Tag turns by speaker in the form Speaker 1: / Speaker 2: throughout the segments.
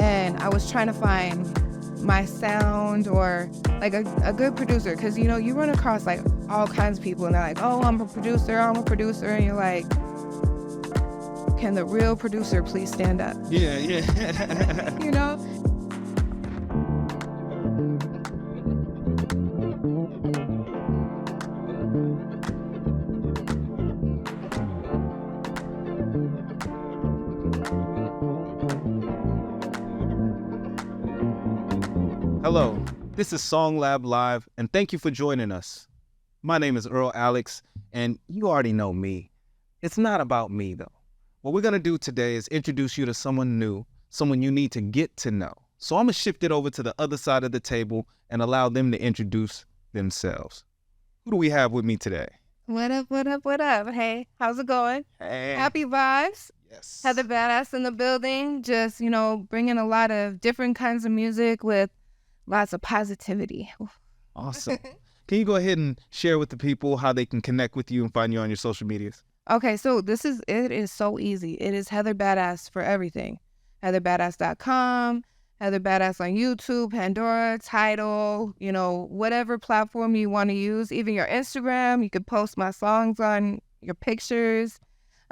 Speaker 1: and I was trying to find my sound or like a good producer, because you run across like all kinds of people and they're like, oh, I'm a producer, and you're like, can the real producer please stand up?
Speaker 2: Yeah.
Speaker 1: you know
Speaker 2: Hello, this is SongLab Live, and thank you for joining us. My name is EarlAlex, and you already know me. It's not about me, though. What we're going to do today is introduce you to someone new, someone you need to get to know. So I'm going to shift it over to the other side of the table and allow them to introduce themselves. Who do we have with me today?
Speaker 1: What up? Hey, how's it going?
Speaker 2: Hey.
Speaker 1: Happy vibes.
Speaker 2: Yes.
Speaker 1: HeatherBadAss in the building, just bringing a lot of different kinds of music with lots of positivity.
Speaker 2: Awesome. Can you go ahead and share with the people how they can connect with you and find you on your social medias?
Speaker 1: Okay, so it is so easy. It is HeatherBadAss for everything. HeatherBadAss.com, HeatherBadAss on YouTube, Pandora, Tidal, whatever platform you want to use. Even your Instagram, you could post my songs on your pictures,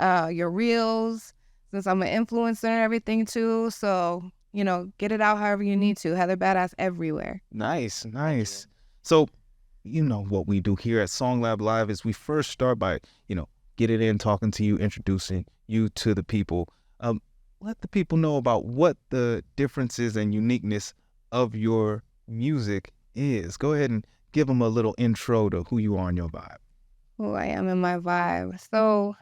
Speaker 1: your reels, since I'm an influencer and everything too. So, get it out however you need to. HeatherBadAss everywhere.
Speaker 2: Nice. So, what we do here at SongLab Live is we first start by, getting in, talking to you, introducing you to the people. Let the people know about what the differences and uniqueness of your music is. Go ahead and give them a little intro to who you are in your vibe.
Speaker 1: Who I am in my vibe. So,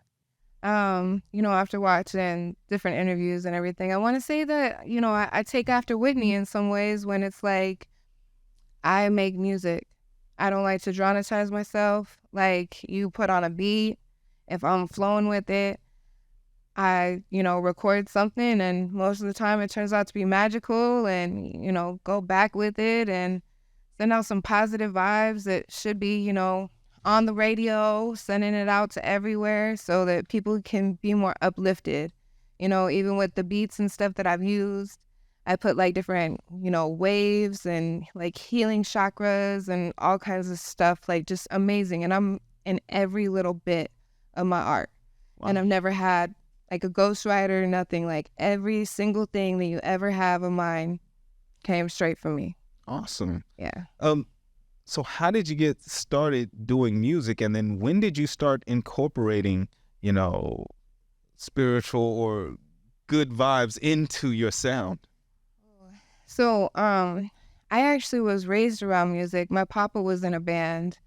Speaker 1: after watching different interviews and everything, I want to say that, I take after Whitney in some ways when it's like, I make music. I don't like to dramatize myself. Like, you put on a beat, if I'm flowing with it, I, record something, and most of the time it turns out to be magical, and, go back with it and send out some positive vibes that should be, on the radio, sending it out to everywhere so that people can be more uplifted. Even with the beats and stuff that I've used, I put like different, waves and like healing chakras and all kinds of stuff, like just amazing. And I'm in every little bit of my art.
Speaker 2: Wow.
Speaker 1: And I've never had like a ghostwriter, nothing. Like every single thing that you ever have of mine came straight from me.
Speaker 2: Awesome.
Speaker 1: Yeah.
Speaker 2: So how did you get started doing music, and then when did you start incorporating, spiritual or good vibes into your sound?
Speaker 1: So, I actually was raised around music. My papa was in a band.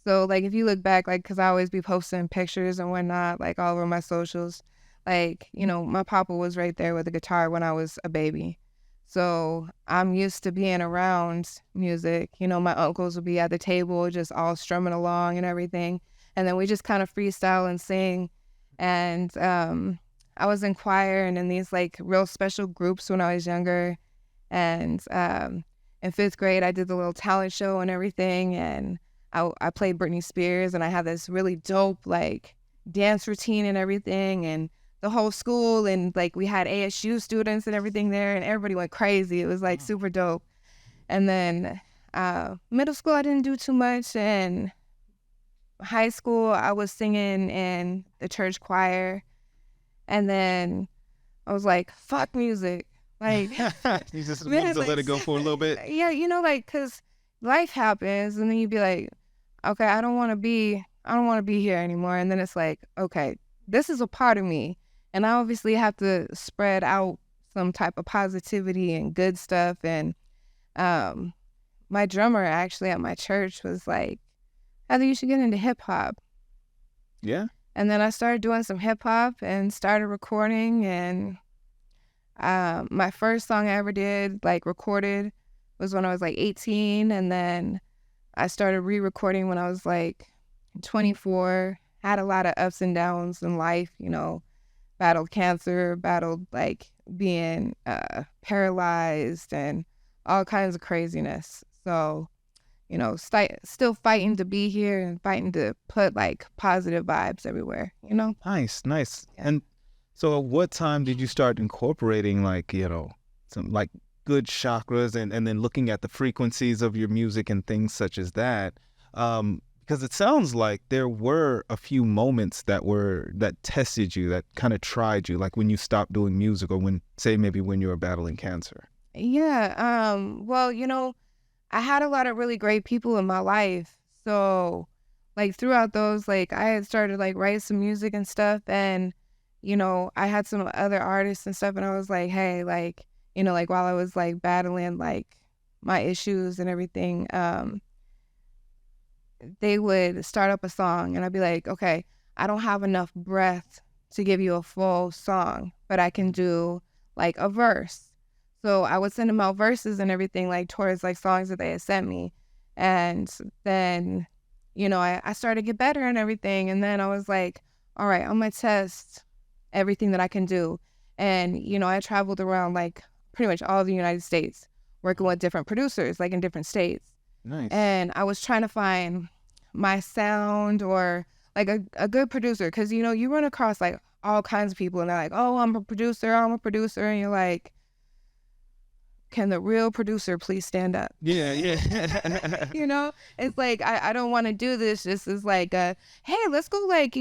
Speaker 1: So, like, if you look back, like, because I always be posting pictures and whatnot, like, all over my socials, like, my papa was right there with a guitar when I was a baby. So I'm used to being around music. My uncles would be at the table just all strumming along and everything. And then we just kind of freestyle and sing. And I was in choir and in these like real special groups when I was younger. And in 5th grade, I did the little talent show and everything. And I played Britney Spears, and I had this really dope like dance routine and everything. And the whole school, and like we had ASU students and everything there, and everybody went crazy. It was like super dope. And then middle school, I didn't do too much. And high school, I was singing in the church choir. And then I was like, fuck music. Like,
Speaker 2: you just wanted to let it go for a little bit?
Speaker 1: Yeah, because life happens, and then you'd be like, okay, I don't want to be here anymore. And then it's like, okay, this is a part of me. And I obviously have to spread out some type of positivity and good stuff. And my drummer actually at my church was like, Heather, you should get into hip hop.
Speaker 2: Yeah.
Speaker 1: And then I started doing some hip hop and started recording. And my first song I ever did, like recorded, was when I was like 18. And then I started re-recording when I was like 24. Had a lot of ups and downs in life, battled cancer, battled like being paralyzed and all kinds of craziness. So, still fighting to be here and fighting to put like positive vibes everywhere,
Speaker 2: Nice.
Speaker 1: Yeah.
Speaker 2: And so at what time did you start incorporating like, some like good chakras, and then looking at the frequencies of your music and things such as that. Because it sounds like there were a few moments that tested you, that kind of tried you, like when you stopped doing music, or when, say, maybe when you were battling cancer.
Speaker 1: Yeah. Well, I had a lot of really great people in my life. So, like, throughout those, like, I had started, like, writing some music and stuff. And, I had some other artists and stuff. And I was like, hey, like, like, while I was, like, battling, like, my issues and everything, they would start up a song. And I'd be like, okay, I don't have enough breath to give you a full song, but I can do, like, a verse. So I would send them out verses and everything, like, towards, like, songs that they had sent me. And then, I started to get better and everything. And then I was like, all right, I'm going to test everything that I can do. And, I traveled around, like, pretty much all of the United States, working with different producers, like, in different states.
Speaker 2: Nice.
Speaker 1: And I was trying to find my sound, or, like, a good producer. Because, you run across, like, all kinds of people. And they're like, oh, I'm a producer. And you're like, can the real producer please stand up?
Speaker 2: Yeah.
Speaker 1: It's like, I don't want to do this. This is like, hey, let's go, like,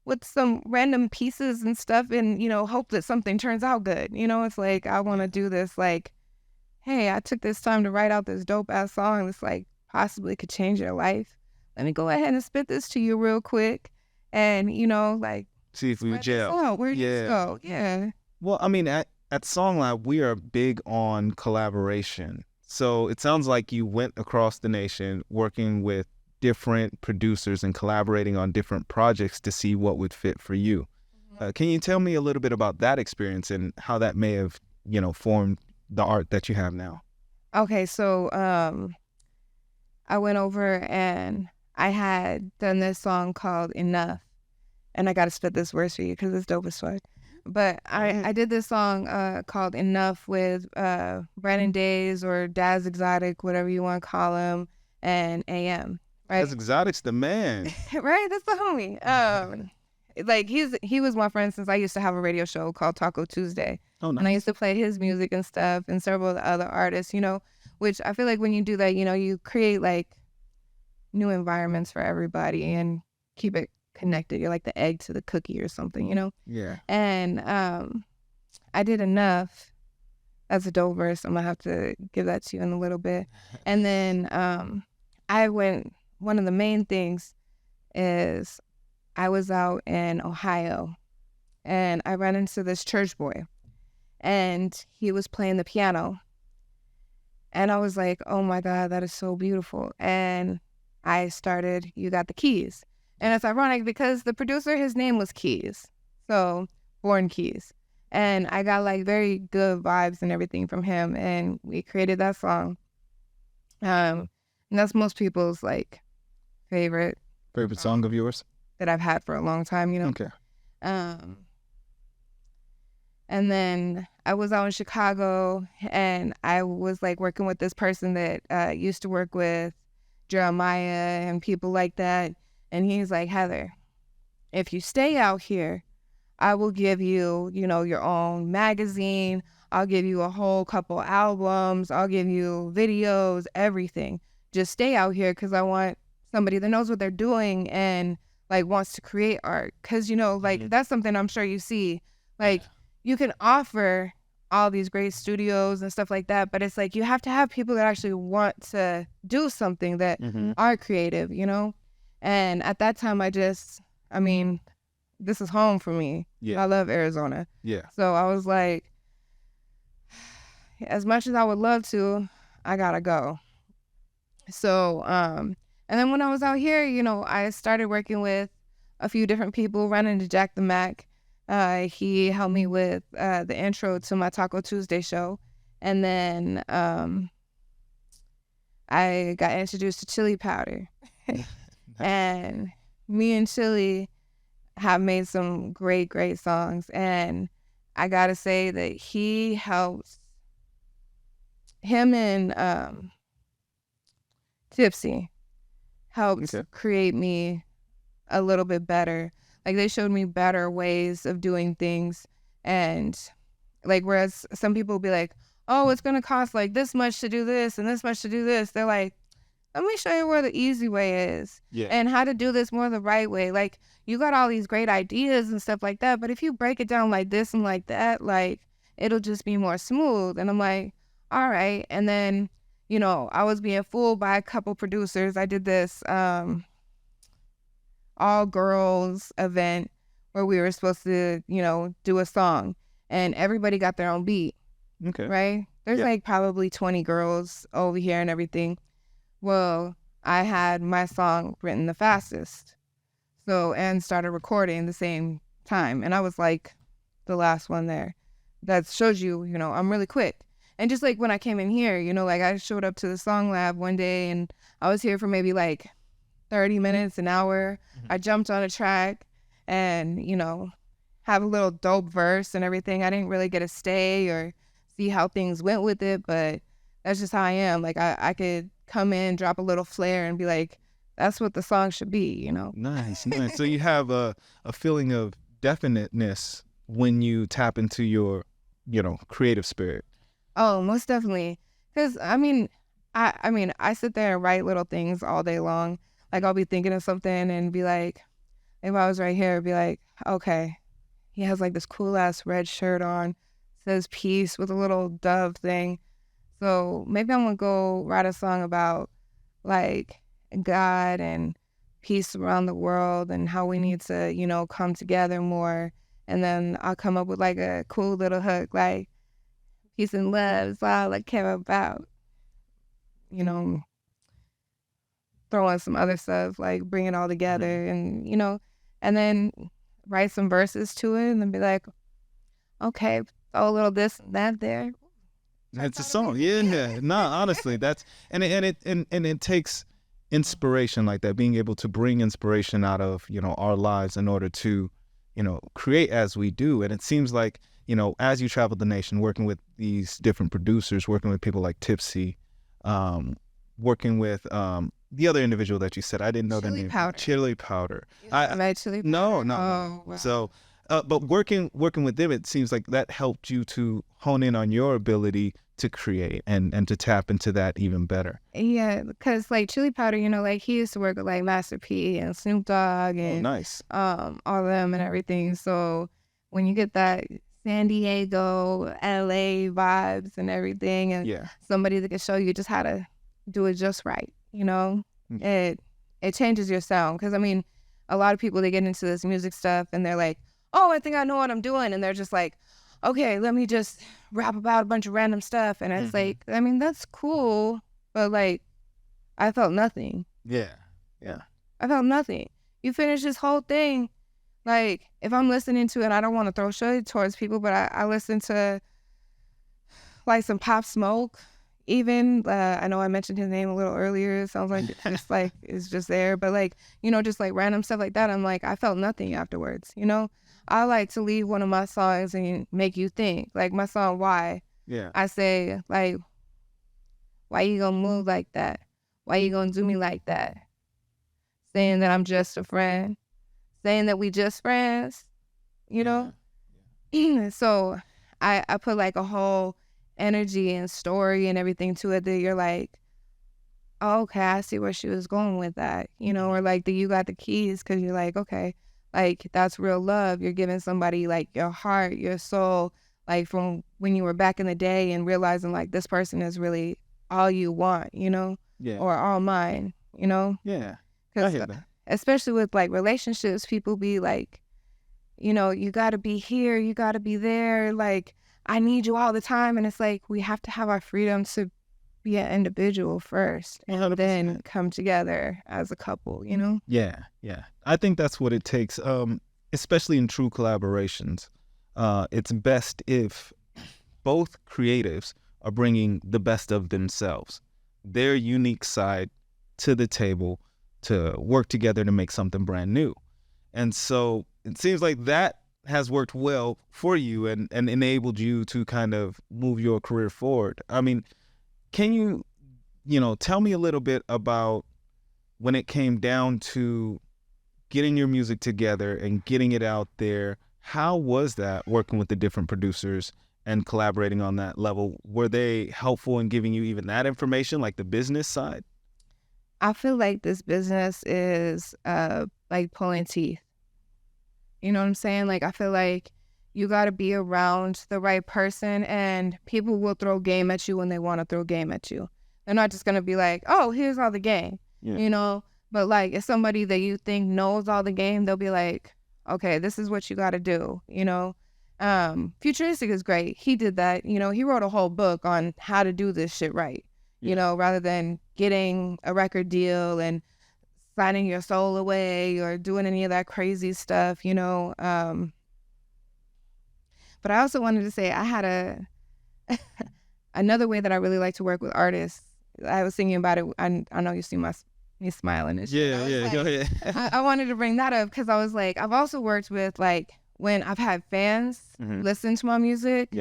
Speaker 1: with some random pieces and stuff, and, hope that something turns out good. It's like, I want to do this, like, hey, I took this time to write out this dope ass song that's, like, possibly could change your life. Let me go ahead and spit this to you real quick. And, like,
Speaker 2: See if we
Speaker 1: spread this
Speaker 2: gel.
Speaker 1: out. Where'd
Speaker 2: Yeah.
Speaker 1: this go? Yeah.
Speaker 2: Well, I mean, at SongLab, we are big on collaboration. So it sounds like you went across the nation working with different producers and collaborating on different projects to see what would fit for you. Can you tell me a little bit about that experience and how that may have, formed the art that you have now?
Speaker 1: Okay, so I went over and I had done this song called Enough. And I got to spit this verse for you because it's dope as fuck. But I did this song called Enough with Brandon Days, or Daz Exotic, whatever you want to call him, and AM. Right?
Speaker 2: That's Exotic's the man.
Speaker 1: Right? That's the homie. Like, he was my friend since I used to have a radio show called Taco Tuesday.
Speaker 2: Oh, nice.
Speaker 1: And I used to play his music and stuff, and several other artists, which I feel like when you do that, you create, like, new environments for everybody and keep it connected. You're like the egg to the cookie or something,
Speaker 2: Yeah.
Speaker 1: And I did Enough. That's a dope verse. I'm gonna have to give that to you in a little bit. And then one of the main things is I was out in Ohio, and I ran into this church boy, and he was playing the piano, and I was like, oh my God, that is so beautiful. And I started, You Got the Keys. And it's ironic because the producer, his name was Keys. So, Born Keys. And I got, like, very good vibes and everything from him. And we created that song. And that's most people's, like, favorite
Speaker 2: Song of yours?
Speaker 1: that I've had for a long time,
Speaker 2: Okay.
Speaker 1: And then I was out in Chicago, and I was, like, working with this person that used to work with Jeremiah and people like that. And he's like, Heather, if you stay out here, I will give you, your own magazine. I'll give you a whole couple albums. I'll give you videos, everything. Just stay out here, because I want somebody that knows what they're doing and, like, wants to create art. Because, like, that's something I'm sure you see. Like, you can offer all these great studios and stuff like that, but it's like you have to have people that actually want to do something, that are creative, And at that time, this is home for me.
Speaker 2: Yeah.
Speaker 1: I love Arizona.
Speaker 2: Yeah.
Speaker 1: So I was like, as much as I would love to, I gotta go. So, and then when I was out here, I started working with a few different people, running into Jack the Mac. He helped me with the intro to my Taco Tuesday show. And then I got introduced to Chili Powder. And me and Chili have made some great, great songs. And I gotta say that him and Tipsy helped create me a little bit better. Like, they showed me better ways of doing things. And, like, whereas some people will be like, oh, it's gonna cost like this much to do this and this much to do this. They're like, let me show you where the easy way is
Speaker 2: Yeah.
Speaker 1: and how to do this more the right way. Like, you got all these great ideas and stuff like that, but if you break it down like this and like that, like, it'll just be more smooth. And I'm like, all right. And then, I was being fooled by a couple producers. I did this all girls event where we were supposed to, do a song, and everybody got their own beat,
Speaker 2: Okay.
Speaker 1: right? There's
Speaker 2: Yeah.
Speaker 1: like probably 20 girls over here and everything. Well, I had my song written the fastest. So, and started recording the same time. And I was like the last one there. That shows you, I'm really quick. And just like when I came in here, like I showed up to the SongLab one day and I was here for maybe like 30 minutes, an hour.
Speaker 2: Mhm.
Speaker 1: I jumped on a track and, have a little dope verse and everything. I didn't really get to stay or see how things went with it, but that's just how I am. Like I could come in, drop a little flair and be like, that's what the song should be.
Speaker 2: Nice, nice. So you have a feeling of definiteness when you tap into your, creative spirit.
Speaker 1: Oh, most definitely. Because I sit there and write little things all day long. Like I'll be thinking of something and be like, if I was right here, I'd be like, okay, he has like this cool ass red shirt on, says peace with a little dove thing. So maybe I'm gonna go write a song about like God and peace around the world and how we need to, come together more. And then I'll come up with like a cool little hook, like peace and love is all I care about. You know, throw in some other stuff, like bring it all together and, and then write some verses to it and then be like, okay, throw a little this and that there.
Speaker 2: It's a song. Yeah. No, honestly, that's and it takes inspiration like that, being able to bring inspiration out of, our lives in order to, create as we do. And it seems like, as you travel the nation, working with these different producers, working with people like Tipsy, working with the other individual that you said, I didn't know their name.
Speaker 1: Powder.
Speaker 2: Chili Powder.
Speaker 1: Chili Powder?
Speaker 2: No.
Speaker 1: Oh, wow.
Speaker 2: So, but working with them, it seems like that helped you to hone in on your ability to create and to tap into that even better.
Speaker 1: Yeah, because like Chili Powder, like he used to work with like Master P and Snoop Dogg and
Speaker 2: Nice.
Speaker 1: all of them and everything. So when you get that San Diego, LA vibes and everything, and
Speaker 2: Yeah.
Speaker 1: somebody that can show you just how to do it just right, it changes your sound. Because a lot of people, they get into this music stuff and they're like, oh, I think I know what I'm doing, and they're just like, okay, let me just rap about a bunch of random stuff. And it's like, that's cool, but like, I felt nothing.
Speaker 2: Yeah.
Speaker 1: I felt nothing. You finish this whole thing. Like, if I'm listening to it, I don't want to throw shade towards people, but I listen to like some Pop Smoke. Even, I know I mentioned his name a little earlier. It sounds like it's like, it's just there. But like, just like random stuff like that. I'm like, I felt nothing afterwards, I like to leave one of my songs and make you think. Like my song, Why?
Speaker 2: Yeah.
Speaker 1: I say, like, why you gonna move like that? Why you gonna do me like that? Saying that I'm just a friend. Saying that we just friends, So I put like a whole energy and story and everything to it that you're like, oh, okay, I see where she was going with that, or like the you got the keys, because you're like, okay, like that's real love. You're giving somebody like your heart, your soul, like from when you were back in the day, and realizing like this person is really all you want,
Speaker 2: Yeah.
Speaker 1: or all mine,
Speaker 2: Yeah. I
Speaker 1: because
Speaker 2: hear that.
Speaker 1: especially with like relationships, people be like, you got to be here, you got to be there, like I need you all the time. And it's like, we have to have our freedom to be an individual first, and
Speaker 2: 100%.
Speaker 1: then come together as a couple,
Speaker 2: Yeah. I think that's what it takes, especially in true collaborations. It's best if both creatives are bringing the best of themselves, their unique side to the table to work together to make something brand new. And so it seems like that has worked well for you and enabled you to kind of move your career forward. Can you, tell me a little bit about when it came down to getting your music together and getting it out there? How was that working with the different producers and collaborating on that level, were they helpful in giving you even that information, like the business side?
Speaker 1: I feel like this business is like pulling teeth. You know what I'm saying? Like, I feel like you got to be around the right person, and people will throw game at you when they want to throw game at you. They're not just going to be like, oh, here's all the game, you know? But like, if somebody that you think knows all the game, they'll be like, okay, this is what you got to do, you know? Futuristic is great. He did that, you know, he wrote a whole book on how to do this shit right, you know, rather than getting a record deal and signing your soul away or doing any of that crazy stuff, you know. But I also wanted to say I had another way that I really like to work with artists. I was thinking about it. I know you see me smiling and shit.
Speaker 2: Yeah, go ahead.
Speaker 1: I wanted to bring that up because I was like, I've also worked with like when I've had fans listen to my music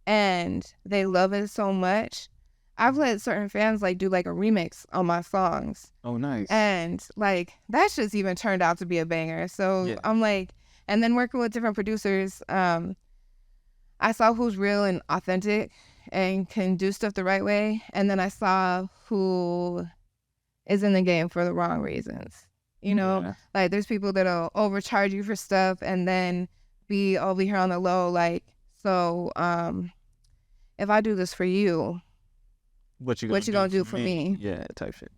Speaker 1: and they love it so much. I've let certain fans like do like a remix on my songs.
Speaker 2: Oh, nice.
Speaker 1: And like that just even turned out to be a banger. So I'm like, and then working with different producers, I saw who's real and authentic and can do stuff the right way. And then I saw who is in the game for the wrong reasons. You know, like there's people that'll overcharge you for stuff and then be over here on the low. Like, so if I do this for you, what you gonna do for me?
Speaker 2: Yeah, type shit.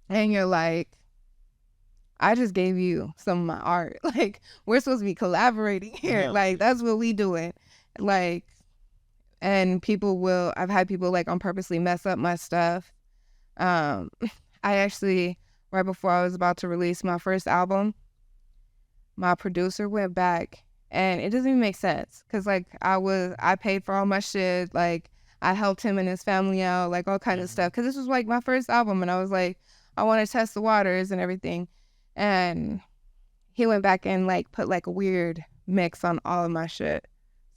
Speaker 1: And you're like, I just gave you some of my art. Like, we're supposed to be collaborating here. Like, that's what we doing. Like, and I've had people like on purposely mess up my stuff. I actually, right before I was about to release my first album, my producer went back, and it doesn't even make sense. Cause like I paid for all my shit. Like, I helped him and his family out, like all kinds of stuff. Cause this was like my first album, and I was like, I want to test the waters and everything. And he went back and like put like a weird mix on all of my shit.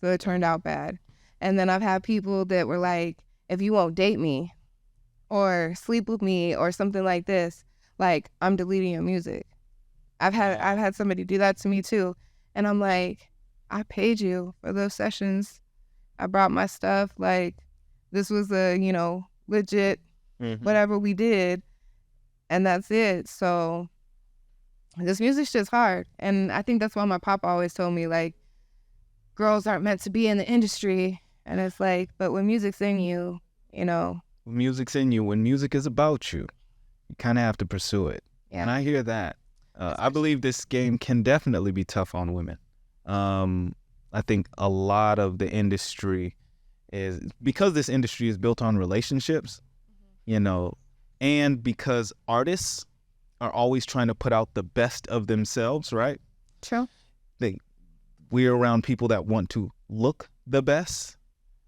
Speaker 1: So it turned out bad. And then I've had people that were like, if you won't date me or sleep with me or something like this, like I'm deleting your music. I've had somebody do that to me too. And I'm like, I paid you for those sessions. I brought my stuff. Like, this was a, you know, legit whatever we did. And that's it. So this music's just hard. And I think that's why my papa always told me, like, girls aren't meant to be in the industry. And it's like, but when music's in you, you know.
Speaker 2: When music's in you, when music is about you, you kind of have to pursue it. Yeah. And I hear that. I believe this game can definitely be tough on women. I think a lot of the industry is, because this industry is built on relationships, you know, and because artists are always trying to put out the best of themselves, right?
Speaker 1: True.
Speaker 2: We're around people that want to look the best,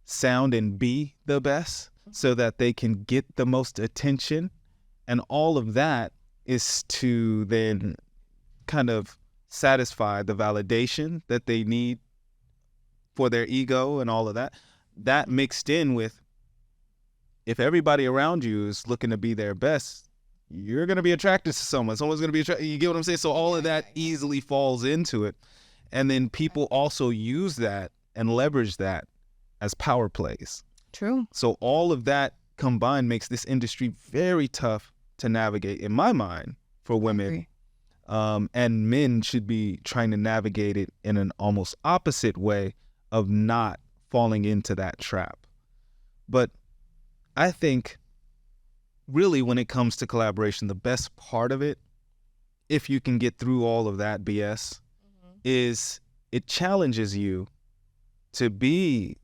Speaker 2: sound and be the best, so that they can get the most attention. And all of that is to then kind of satisfy the validation that they need for their ego and all of that. That mixed in with, if everybody around you is looking to be their best, you're going to be attracted to someone. Someone's going to be attracted. You get what I'm saying? So all of that easily falls into it. And then people also use that and leverage that as power plays.
Speaker 1: True.
Speaker 2: So all of that combined makes this industry very tough to navigate, in my mind, for women. And men should be trying to navigate it in an almost opposite way of not falling into that trap. But I think really when it comes to collaboration, the best part of it, if you can get through all of that BS, is it challenges you to be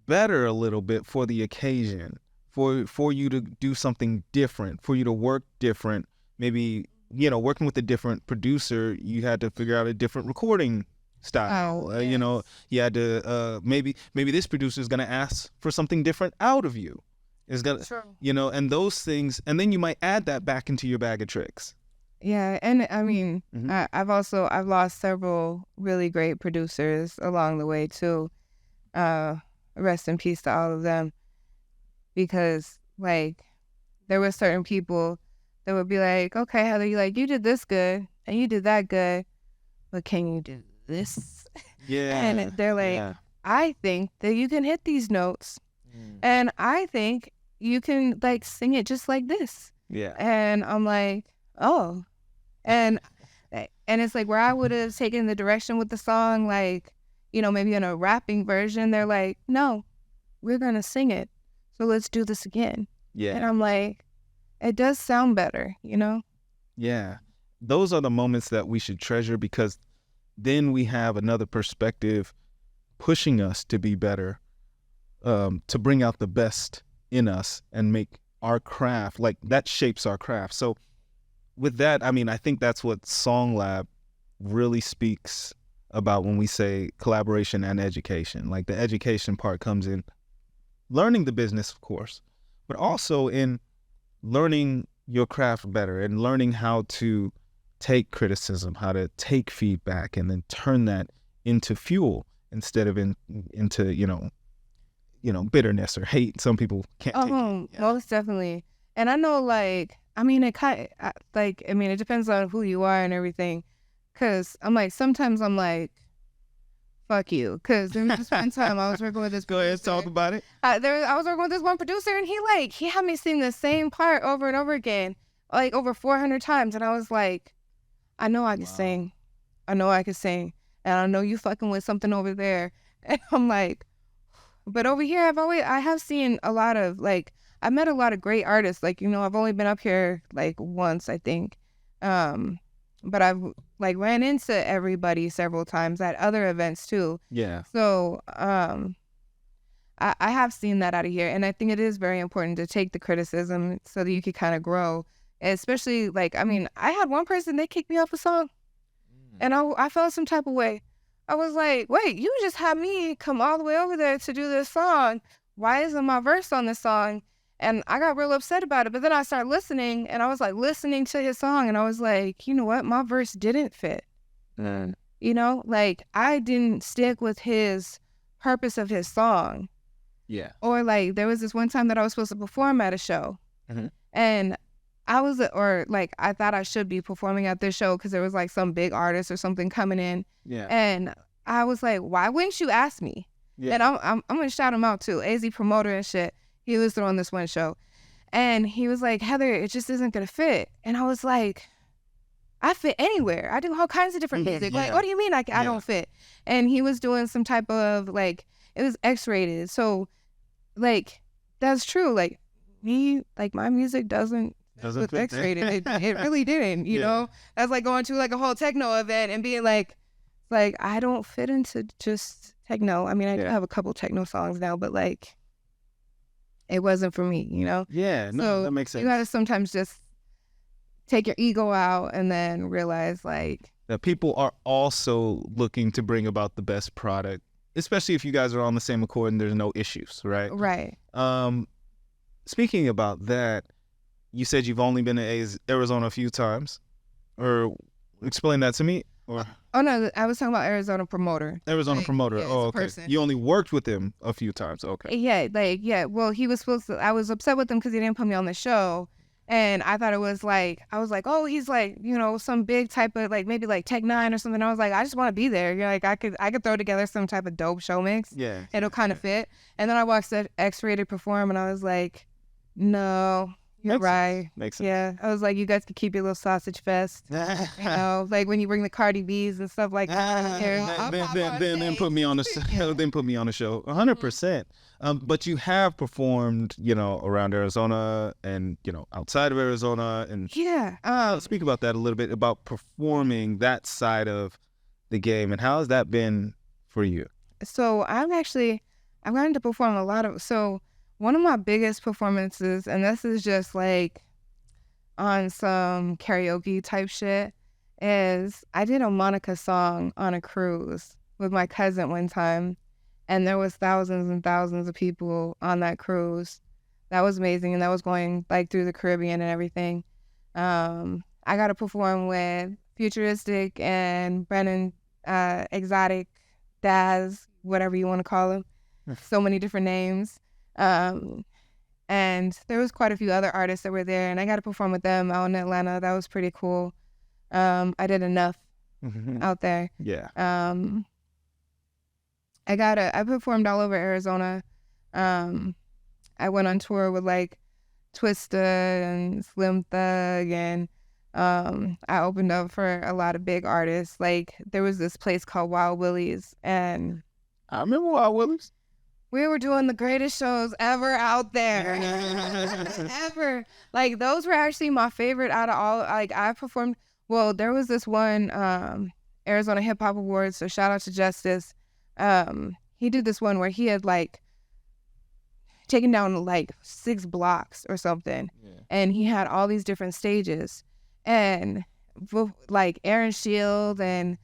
Speaker 2: better a little bit for the occasion, for you to do something different, for you to work different. Maybe, you know, working with a different producer, you had to figure out a different recording style.
Speaker 1: Yes.
Speaker 2: You know, you had to maybe this producer is going to ask for something different out of you. Is gonna, you know, and those things, and then you might add that back into your bag of tricks.
Speaker 1: Yeah, and I mean, I've lost several really great producers along the way too. Rest in peace to all of them, because like there were certain people that would be like, okay, Heather, you did this good and you did that good, but can you do this?
Speaker 2: Yeah.
Speaker 1: And they're like, I think that you can hit these notes,
Speaker 2: Mm.
Speaker 1: and I think you can like sing it just like this.
Speaker 2: Yeah.
Speaker 1: And I'm like, oh. And it's like where I would have taken the direction with the song, like, you know, maybe in a rapping version, they're like, no, we're going to sing it. So let's do this again.
Speaker 2: Yeah.
Speaker 1: And I'm like, it does sound better, you know?
Speaker 2: Yeah. Those are the moments that we should treasure, because then we have another perspective pushing us to be better, to bring out the best in us and make our craft, like that shapes our craft. So with that, I mean, I think that's what SongLab really speaks about when we say collaboration and education. Like the education part comes in learning the business, of course, but also in learning your craft better and learning how to take criticism, how to take feedback, and then turn that into fuel instead of into bitterness or hate. Some people can't take it. Yeah.
Speaker 1: Most definitely. And I know, like, I mean, it depends on who you are and everything. Cause I'm like, sometimes I'm like, fuck you. Cause there was this one time I was working with this.
Speaker 2: Go ahead, talk about it.
Speaker 1: I was working with this one producer, and he had me sing the same part over and over again, like over 400 times. And I was like, I know I can sing. I know I can sing. And I know you fucking with something over there. And I'm like, but over here, I have seen a lot of, like, I met a lot of great artists. Like, you know, I've only been up here like once, I think. But I've like ran into everybody several times at other events too.
Speaker 2: Yeah.
Speaker 1: So, I have seen that out of here. And I think it is very important to take the criticism so that you can kind of grow. Especially, like, I mean, I had one person, they kicked me off a song. And I felt some type of way. I was like, wait, you just had me come all the way over there to do this song. Why isn't my verse on this song? And I got real upset about it. But then I started listening, and I was like listening to his song, and I was like, you know what? My verse didn't fit. You know, like I didn't stick with his purpose of his song.
Speaker 2: Yeah.
Speaker 1: Or like there was this one time that I was supposed to perform at a show. And I thought I should be performing at this show because there was like some big artist or something coming in.
Speaker 2: Yeah.
Speaker 1: And I was like, why wouldn't you ask me? Yeah. And I'm gonna shout him out too. AZ promoter and shit. He was throwing this one show. And he was like, Heather, it just isn't gonna fit. And I was like, I fit anywhere. I do all kinds of different music.
Speaker 2: Yeah.
Speaker 1: Like, what do you mean I don't fit? And he was doing some type of like, it was X-rated. So like, that's true. Like me, like my music doesn't fit X-rated. It really didn't, you know? That's like going to like a whole techno event and being like I don't fit into just techno. I mean, I do have a couple techno songs now, but like, it wasn't for me, you know?
Speaker 2: Yeah, no,
Speaker 1: so
Speaker 2: that makes sense.
Speaker 1: You gotta sometimes just take your ego out and then realize like
Speaker 2: that people are also looking to bring about the best product, especially if you guys are on the same accord and there's no issues, right?
Speaker 1: Right.
Speaker 2: Speaking about that, you said you've only been to Arizona a few times, or explain that to me. Or
Speaker 1: oh no, I was talking about Arizona promoter.
Speaker 2: Promoter.
Speaker 1: Yeah,
Speaker 2: oh, okay. You only worked with him a few times. Okay.
Speaker 1: Yeah. Well, he was supposed to. I was upset with him because he didn't put me on the show, and I thought it was like I was like, oh, he's like, you know, some big type of like maybe like Tech Nine or something. I was like, I just want to be there. You're like, I could throw together some type of dope show mix.
Speaker 2: Yeah.
Speaker 1: It'll kind of fit. And then I watched that X-rated perform, and I was like, no. You're right.
Speaker 2: Makes sense.
Speaker 1: Yeah. I was like, you guys could keep your little sausage fest. You know, like when you bring the Cardi B's and stuff like that.
Speaker 2: Then put me on the show. Then put me on the show. 100%. But you have performed, you know, around Arizona and, you know, outside of Arizona. And speak about that a little bit, about performing that side of the game. And how has that been for you?
Speaker 1: So I've gotten to perform a lot of, one of my biggest performances, and this is just like on some karaoke type shit, is I did a Monica song on a cruise with my cousin one time, and there was thousands and thousands of people on that cruise. That was amazing, and that was going like through the Caribbean and everything. I got to perform with Futuristic and Brennan, Exotic, Daz, whatever you want to call him. So many different names. And there was quite a few other artists that were there, and I got to perform with them out in Atlanta. That was pretty cool. I did enough out there.
Speaker 2: Yeah.
Speaker 1: I performed all over Arizona. Um, I went on tour with like Twista and Slim Thug, and I opened up for a lot of big artists. Like there was this place called Wild Willie's, and
Speaker 2: I remember Wild Willis.
Speaker 1: we were doing the greatest shows ever out there. Ever. Like those were actually my favorite out of all. Like I performed, well, there was this one Arizona Hip Hop Awards, so shout out to Justice. He did this one where he had like taken down like 6 blocks or something.
Speaker 2: Yeah.
Speaker 1: And he had all these different stages. And like Aaron Shield and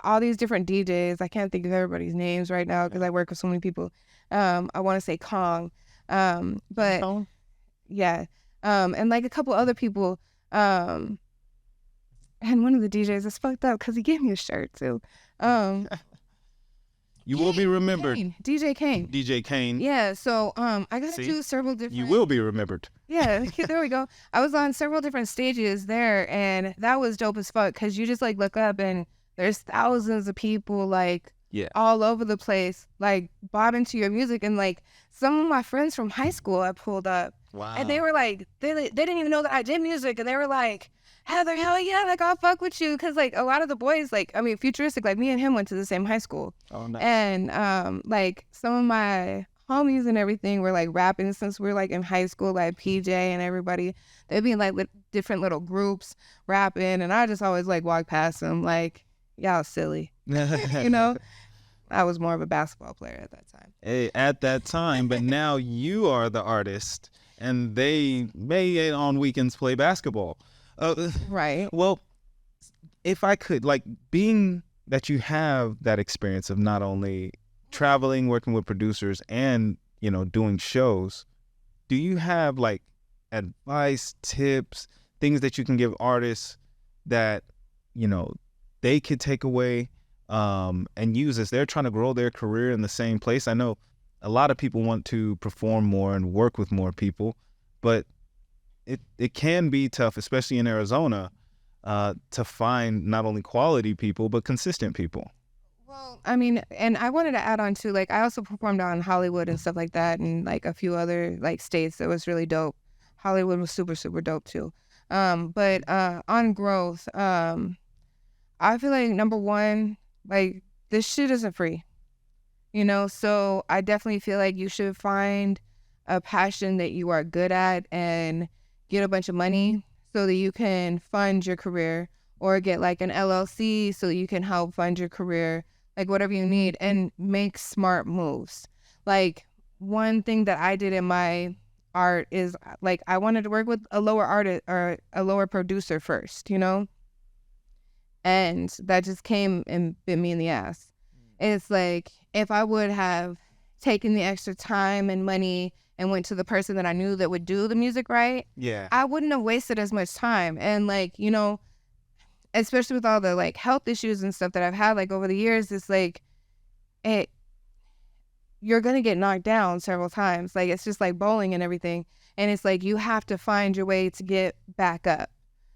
Speaker 1: all these different DJs. I can't think of everybody's names right now because I work with so many people. I want to say Kong. But
Speaker 2: Kong?
Speaker 1: yeah. And like a couple other people. And one of the DJs is fucked up because he gave me a shirt too.
Speaker 2: You will be remembered.
Speaker 1: Kane, DJ Kane.
Speaker 2: DJ Kane.
Speaker 1: Yeah, so I got to
Speaker 2: See?
Speaker 1: do several different.
Speaker 2: You will be remembered.
Speaker 1: Yeah, there we go. I was on several different stages there, and that was dope as fuck because you just like look up and there's thousands of people like all over the place, like bobbing to your music, and like some of my friends from high school I pulled up,
Speaker 2: Wow.
Speaker 1: and they were like, they didn't even know that I did music, and they were like, Heather, hell yeah, like I'll fuck with you, because like a lot of the boys, like I mean, Futuristic, like me and him went to the same high school.
Speaker 2: Oh, nice.
Speaker 1: And like some of my homies and everything were like rapping since we were like in high school, like PJ and everybody. They'd be like with different little groups rapping, and I just always like walk past them like, y'all silly. You know? I was more of a basketball player at that time.
Speaker 2: Hey, at that time, but now you are the artist, and they may on weekends play basketball.
Speaker 1: Right.
Speaker 2: Well, if I could, like, being that you have that experience of not only traveling, working with producers, and, you know, doing shows, do you have, like, advice, tips, things that you can give artists that, you know, they could take away and use as they're trying to grow their career in the same place? I know a lot of people want to perform more and work with more people, but it can be tough, especially in Arizona, to find not only quality people, but consistent people.
Speaker 1: Well, I mean, and I wanted to add on to, like, I also performed out in Hollywood and stuff like that, and like a few other like states that was really dope. Hollywood was super, super dope too. But on growth, I feel like number one, like this shit isn't free, you know? So I definitely feel like you should find a passion that you are good at and get a bunch of money so that you can fund your career, or get like an LLC so you can help fund your career, like whatever you need, and make smart moves. Like one thing that I did in my art is like I wanted to work with a lower artist or a lower producer first, you know? And that just came and bit me in the ass. It's like if I would have taken the extra time and money and went to the person that I knew that would do the music right, I wouldn't have wasted as much time. And like, you know, especially with all the like health issues and stuff that I've had like over the years, it's like you're gonna get knocked down several times. Like it's just like bowling and everything. And it's like you have to find your way to get back up.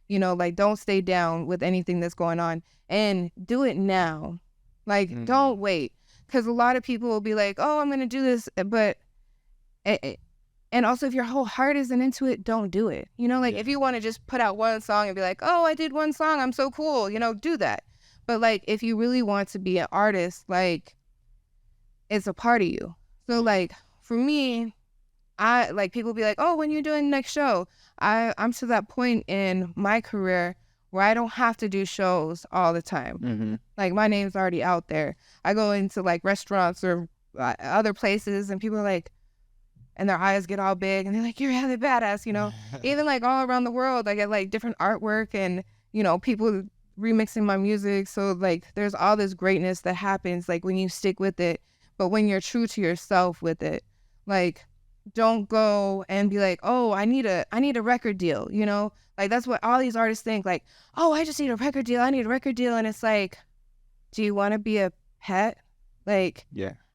Speaker 1: You know, like don't stay down with anything that's going on, and do it now. Like don't wait, because a lot of people will be like, oh, I'm gonna do this, but and also if your whole heart isn't into it, don't do it. You know, like if you want to just put out one song and be like, oh, I did one song, I'm so cool, you know, do that. But like if you really want to be an artist, like it's a part of you. So like for me, I like people be like, oh, when you're doing the next show, I'm to that point in my career where I don't have to do shows all the time. Like my name's already out there. I go into like restaurants or other places, and people are like, and their eyes get all big, and they're like, you're HeatherBadAss, you know? Even like all around the world, I get like different artwork and, you know, people remixing my music. So like there's all this greatness that happens like when you stick with it, but when you're true to yourself with it. Like don't go and be like, oh, I need a record deal, you know? Like that's what all these artists think, like, oh, I just need a record deal, I need a record deal. And it's like, do you want to be a pet? Like,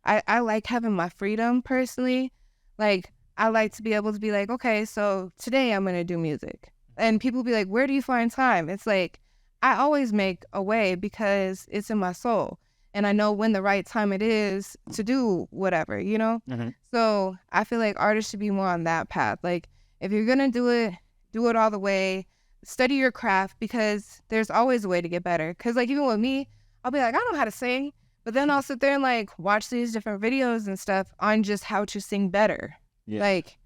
Speaker 1: I like having my freedom personally. Like I like to be able to be like, okay, so today I'm gonna do music. And people be like, where do you find time? It's like I always make a way because it's in my soul. and I know when the right time it is to do whatever, you know?
Speaker 2: Mm-hmm.
Speaker 1: So I feel like artists should be more on that path. Like, if you're going to do it all the way, study your craft, because there's always a way to get better. Because, like, even with me, I'll be like, I don't know how to sing, but then I'll sit there and, like, watch these different videos and stuff on just how to sing better.
Speaker 2: Yeah.
Speaker 1: Like,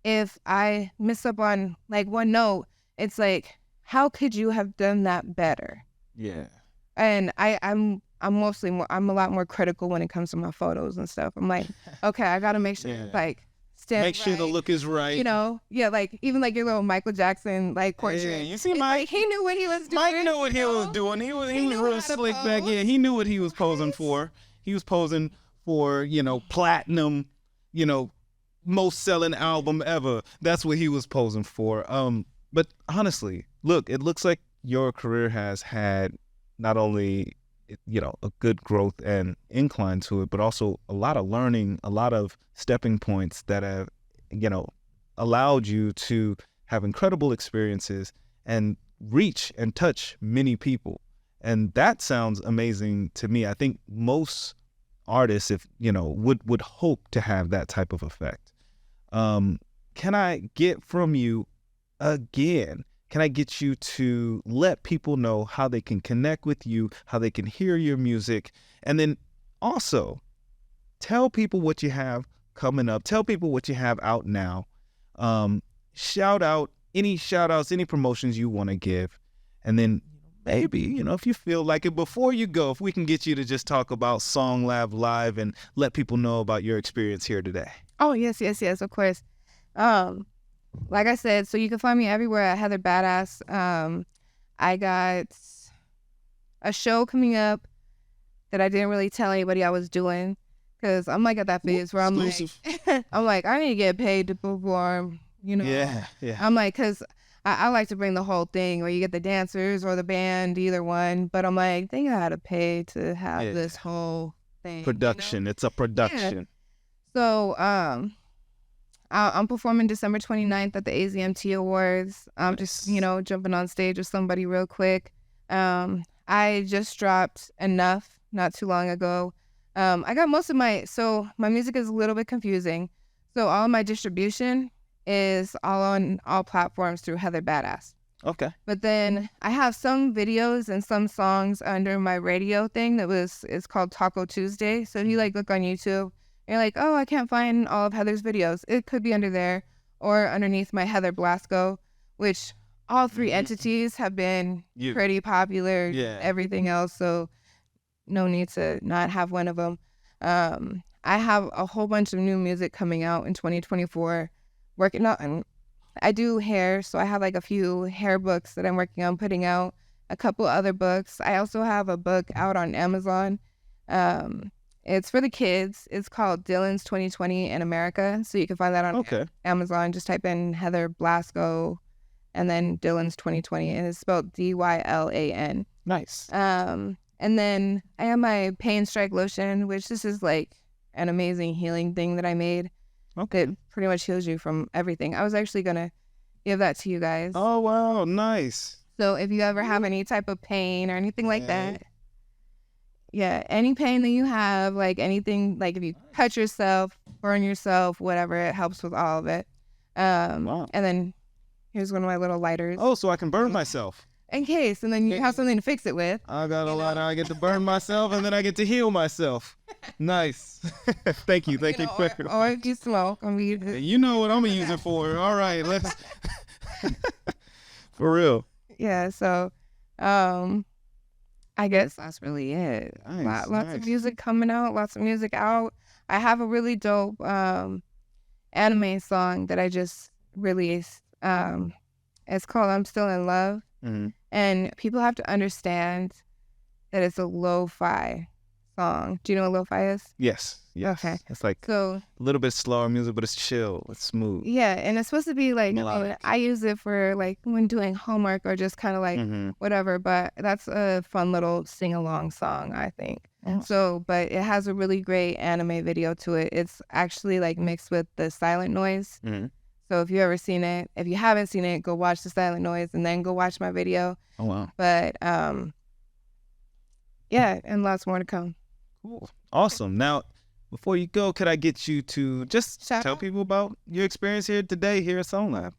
Speaker 1: if I miss up on, like, one note, it's like, how could you have done that better?
Speaker 2: Yeah.
Speaker 1: And I'm a lot more critical when it comes to my photos and stuff. I'm like, okay, I got to make sure, like,
Speaker 2: make sure the look is right.
Speaker 1: You know, yeah, like even like your little Michael Jackson like portrait.
Speaker 2: Yeah, you see, Mike.
Speaker 1: Like, he knew what he was doing.
Speaker 2: Mike knew what he was doing. He was real slick back. Yeah, he knew what he was posing for. He was posing for, you know, platinum, you know, most selling album ever. That's what he was posing for. But honestly, look, it looks like your career has had not only, you know, a good growth and incline to it, but also a lot of learning, a lot of stepping points that have, you know, allowed you to have incredible experiences and reach and touch many people. And that sounds amazing to me. I think most artists, if, you know, would hope to have that type of effect. Can I get from you again? Can I get you to let people know how they can connect with you, how they can hear your music, and then also tell people what you have coming up, tell people what you have out now, shout outs, any promotions you want to give, and then maybe, you know, if you feel like it, before you go, if we can get you to just talk about SongLab Live and let people know about your experience here today.
Speaker 1: Oh, yes, of course. Like I said, so you can find me everywhere at HeatherBadAss. I got a show coming up that I didn't really tell anybody I was doing, because I'm like at that phase where I'm like, I need to get paid to perform, you know?
Speaker 2: Yeah.
Speaker 1: I'm like, because I like to bring the whole thing where you get the dancers or the band, either one. But I'm like, they gotta pay to have this whole thing.
Speaker 2: Production. You know? It's a production.
Speaker 1: Yeah. So, I'm performing December 29th at the AZMT Awards. I'm just, you know, jumping on stage with somebody real quick. I just dropped Enough not too long ago. I got my music is a little bit confusing. So all of my distribution is all on all platforms through HeatherBadAss.
Speaker 2: Okay.
Speaker 1: But then I have some videos and some songs under my radio thing it's called Taco Tuesday. So if you like look on YouTube, you're like, oh, I can't find all of Heather's videos, it could be under there or underneath my Heather Blasco, which all three entities have been pretty popular. Yeah. Everything else, so no need to not have one of them. I have a whole bunch of new music coming out in 2024. Working on, I do hair, so I have like a few hair books that I'm working on putting out. A couple other books. I also have a book out on Amazon. It's for the kids. It's called Dylan's 2020 in America. So you can find that on Amazon. Just type in Heather Blasco and then Dylan's 2020. And it's spelled Dylan.
Speaker 2: Nice.
Speaker 1: And then I have my Pain Strike lotion, which this is like an amazing healing thing that I made. Okay. It pretty much heals you from everything. I was actually going to give that to you guys.
Speaker 2: Oh, wow. Nice.
Speaker 1: So if you ever have any type of pain or anything like that, any pain that you have, like anything, like if you cut yourself, burn yourself, whatever, it helps with all of it. Wow. And then here's one of my little lighters.
Speaker 2: Oh, so I can burn myself.
Speaker 1: In case, and then you have something to fix it with.
Speaker 2: I got a lighter. I get to burn myself, and then I get to heal myself. Nice. Thank you.
Speaker 1: Or if you smoke,
Speaker 2: you know what I'm gonna use it for. All right, let's. For real.
Speaker 1: Yeah. So, I guess that's really it.
Speaker 2: Nice,
Speaker 1: lots of music coming out. Lots of music out. I have a really dope anime song that I just released. It's called "I'm Still in Love." Mm-hmm. And people have to understand that it's a lo-fi song. Do you know what lo-fi is?
Speaker 2: Yes.
Speaker 1: Okay.
Speaker 2: It's like a little bit slower music, but it's chill. It's smooth.
Speaker 1: Yeah, and it's supposed to be like, I use it for like when doing homework or just kind of like whatever, but that's a fun little sing-along song, I think. Awesome. So, but it has a really great anime video to it. It's actually like mixed with the silent noise. Mm-hmm. So if you've ever seen it, if you haven't seen it, go watch the silent noise and then go watch my video.
Speaker 2: Oh, wow.
Speaker 1: But, and lots more to come.
Speaker 2: Cool. Awesome. Now, before you go, could I get you to just
Speaker 1: Shout
Speaker 2: tell
Speaker 1: out.
Speaker 2: people about your experience here today here at SongLab?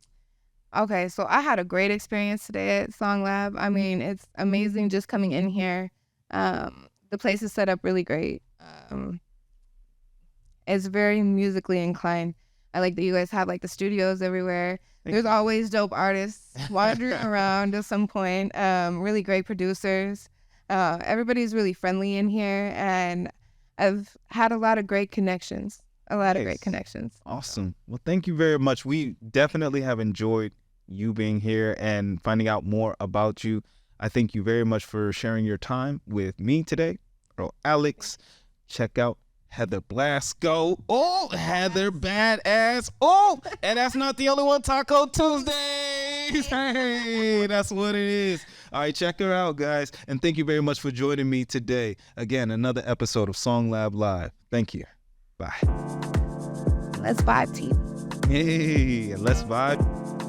Speaker 1: Okay, so I had a great experience today at SongLab. I mean, it's amazing just coming in here. The place is set up really great. It's very musically inclined. I like that you guys have like the studios everywhere.
Speaker 2: Thank
Speaker 1: There's
Speaker 2: you.
Speaker 1: always dope artists wandering around at some point. Really great producers. Everybody's really friendly in here, and I've had a lot of great connections. A lot of great
Speaker 2: Nice.
Speaker 1: connections.
Speaker 2: Awesome. Well, thank you very much. We definitely have enjoyed you being here and finding out more about you. I thank you very much for sharing your time with me today. EarlAlex. Check out Heather Blasco. Oh, Heather Badass. Oh, and that's not the only one. Taco Tuesdays. Hey, that's what it is. All right, check her out, guys. And thank you very much for joining me today. Again, another episode of SongLab Live. Thank you. Bye.
Speaker 1: Let's vibe, team.
Speaker 2: Hey, let's vibe.